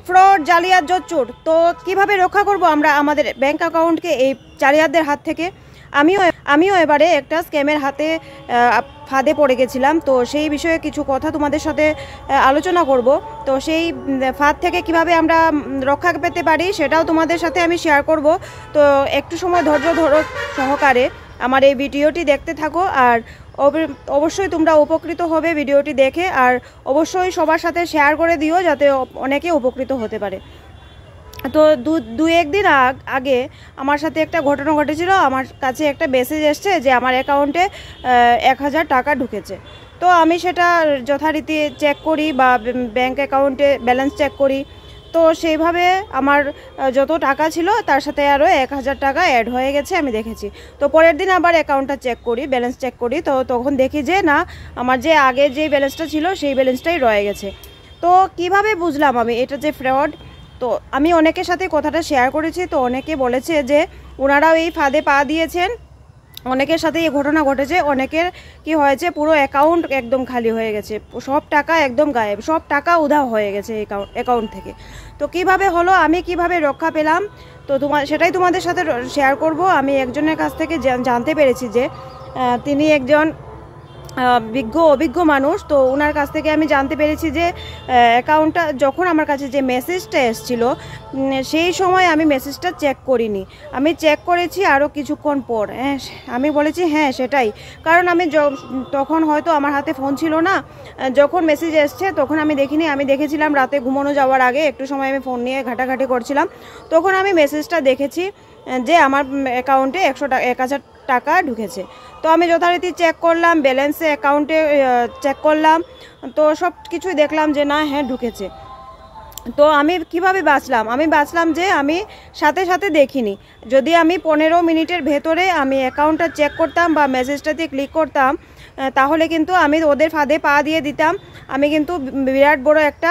Fraud, জালিয়াত, জোচ্চোর। তো কিভাবে রক্ষা করব আমরা আমাদের ব্যাংক অ্যাকাউন্টকে এই জালিয়াতদের হাত থেকে? আমিও এবারে একটা স্ক্যামের হাতে ফাঁদে পড়ে গেছিলাম। তো সেই বিষয়ে কিছু কথা তোমাদের সাথে আলোচনা করব। তো সেই ফাঁদ থেকে কিভাবে আমরা রক্ষা পেতে পারি সেটাও তোমাদের সাথে আমি শেয়ার করব। তো একটু সময় ধৈর্য ধরো সহকারে আমার এই ভিডিওটি দেখতে থাকো, আর অবশ্যই তোমরা উপকৃত হবে ভিডিওটি দেখে, আর অবশ্যই সবার সাথে শেয়ার করে দিও যাতে অনেকে উপকৃত হতে পারে। তো দু একদিন আগে আমার সাথে একটা ঘটনা ঘটেছিল। আমার কাছে একটা মেসেজ এসছে যে আমার অ্যাকাউন্টে 1000 টাকা ঢুকেছে। তো আমি সেটা যথারীতি চেক করি বা ব্যাংক অ্যাকাউন্টে ব্যালেন্স চেক করি। তো সেইভাবে আমার যত টাকা ছিল তার সাথে আরও 1000 টাকা অ্যাড হয়ে গেছে, আমি দেখেছি। তো পরের দিন আবার অ্যাকাউন্টটা চেক করি, ব্যালেন্স চেক করি। তো তখন দেখি যে না, আমার যে আগে যে ব্যালেন্সটা ছিল সেই ব্যালেন্সটাই রয়ে গেছে। তো কিভাবে বুঝলাম আমি এটা যে ফ্রড? তো আমি অনেকের সাথে কথাটা শেয়ার করেছি। তো অনেকে বলেছে যে ওনারাও এই ফাঁদে পা দিয়েছেন, অনেকের সাথে এই ঘটনা ঘটেছে। অনেকের কি হয়েছে, পুরো অ্যাকাউন্ট একদম খালি হয়ে গেছে, সব টাকা একদম গায়েব, সব টাকা উধাও হয়ে গেছে অ্যাকাউন্ট থেকে। তো কিভাবে হলো, আমি কিভাবে রক্ষা পেলাম, তো সেটাই তোমাদের সাথে শেয়ার করব। আমি একজনের কাছ থেকে জানতে পেরেছি যে তিনি একজন অভিজ্ঞ মানুষ। তো ওনার কাছ থেকে আমি জানতে পেরেছি যে অ্যাকাউন্টটা যখন আমার কাছে যে মেসেজটা এসেছিল সেই সময় আমি মেসেজটা চেক করিনি, আমি চেক করেছি আরও কিছুক্ষণ পর। আমি বলেছি হ্যাঁ সেটাই, কারণ আমি তখন হয়তো আমার হাতে ফোন ছিল না, যখন মেসেজ এসছে তখন আমি দেখিনি। আমি দেখেছিলাম রাতে ঘুমানো যাওয়ার আগে একটু সময় আমি ফোন নিয়ে ঘাটাঘাটি করছিলাম, তখন আমি মেসেজটা দেখেছি যে আমার অ্যাকাউন্টে 1000 টাকা ঢুকেছে। তো আমি যথারীতি চেক করলাম, ব্যালেন্সে অ্যাকাউন্টে চেক করলাম, তো সব কিছুই দেখলাম যে না, হ্যাঁ ঢুকেছে। তো আমি কিভাবে বাঁচলাম? আমি বাঁচলাম যে আমি সাথে সাথে দেখিনি। যদি আমি 15 মিনিটের ভেতরে আমি অ্যাকাউন্টটা চেক করতাম বা মেসেজটাতে ক্লিক করতাম, তাহলে কিন্তু আমি ওদের ফাঁদে পা দিয়ে দিতাম। আমি কিন্তু বিরাট বড় একটা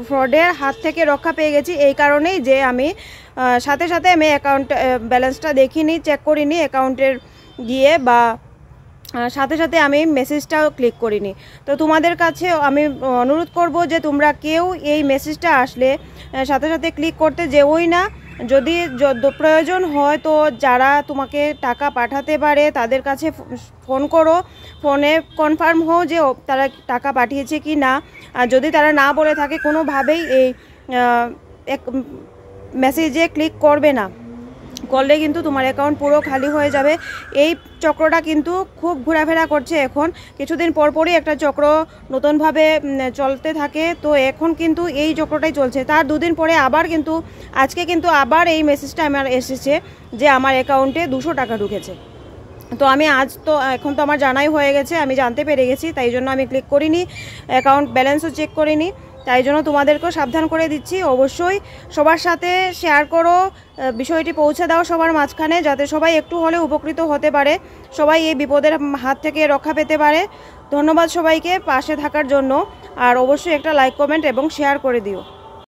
ফ্রডের হাত থেকে রক্ষা পেয়ে গেছি, এই কারণেই যে আমি সাথে সাথে আমি অ্যাকাউন্ট ব্যালেন্সটা দেখিনি, চেক করিনি অ্যাকাউন্টের গিয়ে, বা সাথে সাথে আমি মেসেজটাও ক্লিক করিনি। তো তোমাদের কাছে আমি অনুরোধ করব যে তোমরা কেউ এই মেসেজটা আসলে সাথে সাথে ক্লিক করতে যেওই না। যদি প্রয়োজন হয় তো যারা তোমাকে টাকা পাঠাতে পারে তাদের কাছে ফোন করো, ফোনে কনফার্ম হও যে তারা টাকা পাঠিয়েছে কি না। আর যদি তারা না বলে থাকে কোনোভাবেই এই মেসেজে ক্লিক করবে না, করলে কিন্তু তোমার অ্যাকাউন্ট পুরো খালি হয়ে যাবে। এই চক্রটা কিন্তু খুব ঘোরাফেরা করছে এখন, কিছুদিন পরপরই একটা চক্র নতুনভাবে চলতে থাকে। তো এখন কিন্তু এই চক্রটাই চলছে, তার দুদিন পরে আবার কিন্তু আজকে কিন্তু আবার এই মেসেজটা আমার এসেছে যে আমার অ্যাকাউন্টে 200 টাকা ঢুকেছে। তো আমি এখন তো আমার জানাই হয়ে গেছে, আমি জানতে পেরে গেছি, তাই জন্য আমি ক্লিক করিনি, অ্যাকাউন্ট ব্যালেন্সও চেক করিনি। তাই জন্য তোমাদেরকেও সাবধান করে দিচ্ছি, অবশ্যই সবার সাথে শেয়ার করো, বিষয়টি পৌঁছে দাও সবার মাঝখানে, যাতে সবাই একটু হলে উপকৃত হতে পারে, সবাই এই বিপদের হাত থেকে রক্ষা পেতে পারে। ধন্যবাদ সবাইকে পাশে থাকার জন্য, আর অবশ্যই একটা লাইক, কমেন্ট এবং শেয়ার করে দিও।